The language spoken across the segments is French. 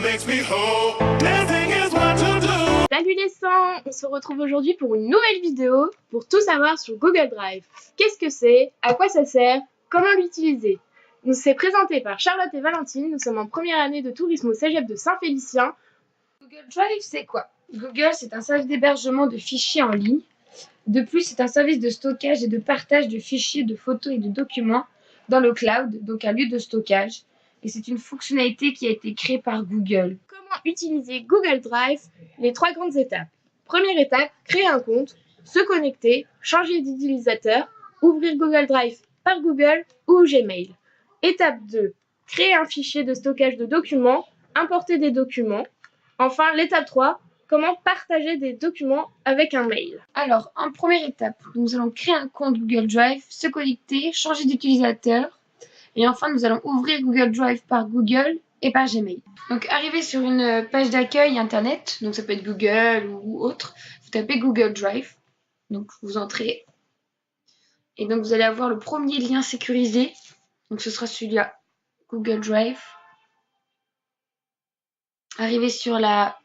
makes me whole. Dancing is what to do. Salut les sangs, on se retrouve aujourd'hui pour une nouvelle vidéo pour tout savoir sur Google Drive. Qu'est-ce que c'est? À quoi ça sert? Comment l'utiliser? Nous c'est présenté par Charlotte et Valentine. Nous sommes en première année de tourisme au Cégep de Saint-Félicien. Google Drive, c'est quoi? Google, c'est un service d'hébergement de fichiers en ligne. De plus, c'est un service de stockage et de partage de fichiers, de photos et de documents dans le cloud, donc un lieu de stockage. Et c'est une fonctionnalité qui a été créée par Google. Comment utiliser Google Drive? Les 3 grandes étapes. Première étape, créer un compte, se connecter, changer d'utilisateur, ouvrir Google Drive par Google ou Gmail. Étape 2, créer un fichier de stockage de documents, importer des documents. Enfin, l'étape 3, comment partager des documents avec un mail. Alors, en première étape, nous allons créer un compte Google Drive, se connecter, changer d'utilisateur. Et enfin, nous allons ouvrir Google Drive par Google et par Gmail. Donc, arrivé sur une page d'accueil Internet, donc ça peut être Google ou autre, vous tapez Google Drive. Donc, vous entrez. Et donc, vous allez avoir le premier lien sécurisé. Donc, ce sera celui-là, Google Drive. Arrivé sur la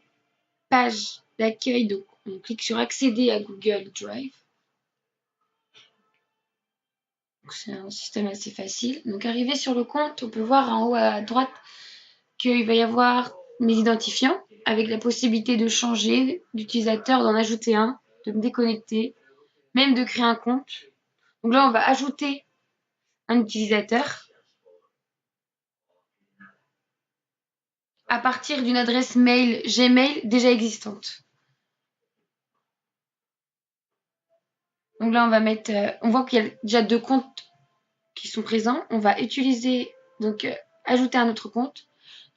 page d'accueil, donc on clique sur accéder à Google Drive. C'est un système assez facile. Donc arrivé sur le compte, on peut voir en haut à droite qu'il va y avoir mes identifiants avec la possibilité de changer d'utilisateur, d'en ajouter un, de me déconnecter, même de créer un compte. Donc là, on va ajouter un utilisateur à partir d'une adresse mail Gmail déjà existante. Donc là, on va mettre, on voit qu'il y a déjà 2 comptes qui sont présents. On va utiliser, donc ajouter un autre compte.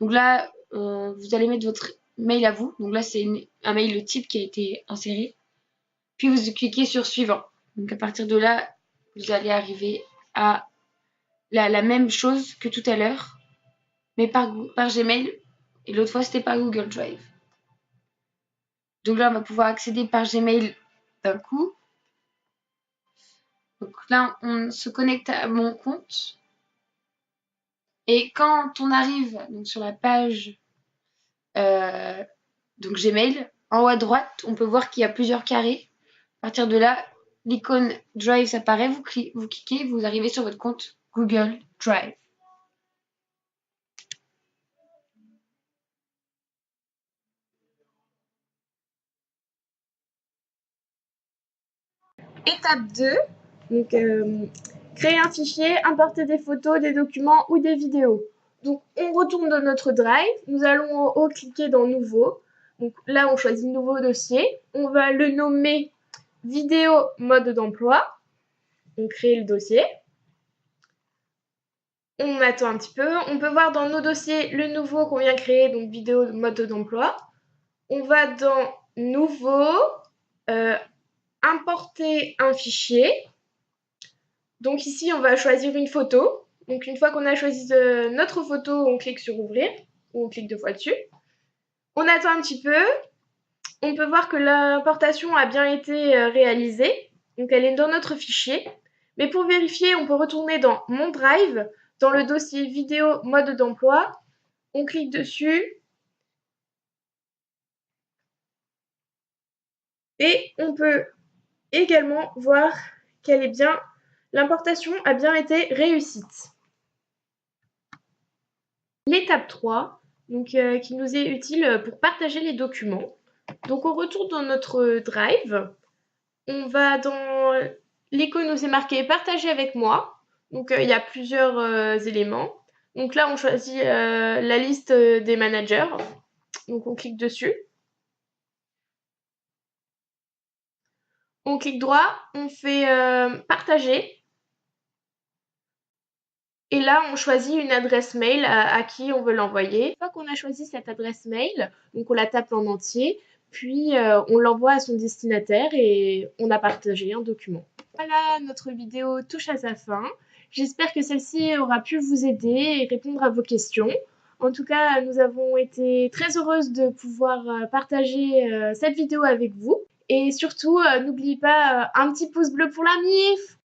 Donc là, vous allez mettre votre mail à vous. Donc là, c'est un mail type qui a été inséré. Puis vous cliquez sur suivant. Donc à partir de là, vous allez arriver à la même chose que tout à l'heure, mais par Gmail. Et l'autre fois, c'était par Google Drive. Donc là, on va pouvoir accéder par Gmail d'un coup. Donc là, on se connecte à mon compte. Et quand on arrive donc, sur la page donc Gmail, en haut à droite, on peut voir qu'il y a plusieurs carrés. À partir de là, l'icône Drive s'apparaît, vous cliquez, vous arrivez sur votre compte Google Drive. Étape 2, donc créer un fichier, importer des photos, des documents ou des vidéos. Donc on retourne dans notre Drive, nous allons en haut cliquer dans Nouveau. Donc là on choisit Nouveau dossier, on va le nommer Vidéo mode d'emploi. On crée le dossier. On attend un petit peu, on peut voir dans nos dossiers le nouveau qu'on vient créer, donc Vidéo mode d'emploi. On va dans Nouveau, importer un fichier. Donc ici, on va choisir une photo. Donc une fois qu'on a choisi notre photo, on clique sur ouvrir, ou on clique 2 fois dessus. On attend un petit peu. On peut voir que l'importation a bien été réalisée. Donc elle est dans notre fichier. Mais pour vérifier, on peut retourner dans Mon Drive, dans le dossier vidéo mode d'emploi. On clique dessus. Et on peut également voir qu'elle est bien, l'importation a bien été réussite. L'étape 3, donc, qui nous est utile pour partager les documents. Donc on retourne dans notre Drive. On va dans l'icône où c'est marqué Partager avec moi. Donc il y a plusieurs éléments. Donc là, on choisit la liste des managers. Donc on clique dessus. On clique droit, on fait Partager. Et là, on choisit une adresse mail à qui on veut l'envoyer. Une fois qu'on a choisi cette adresse mail, donc on la tape en entier, puis on l'envoie à son destinataire et on a partagé un document. Voilà, notre vidéo touche à sa fin. J'espère que celle-ci aura pu vous aider et répondre à vos questions. En tout cas, nous avons été très heureuses de pouvoir partager cette vidéo avec vous. Et surtout, n'oubliez pas un petit pouce bleu pour la MIF.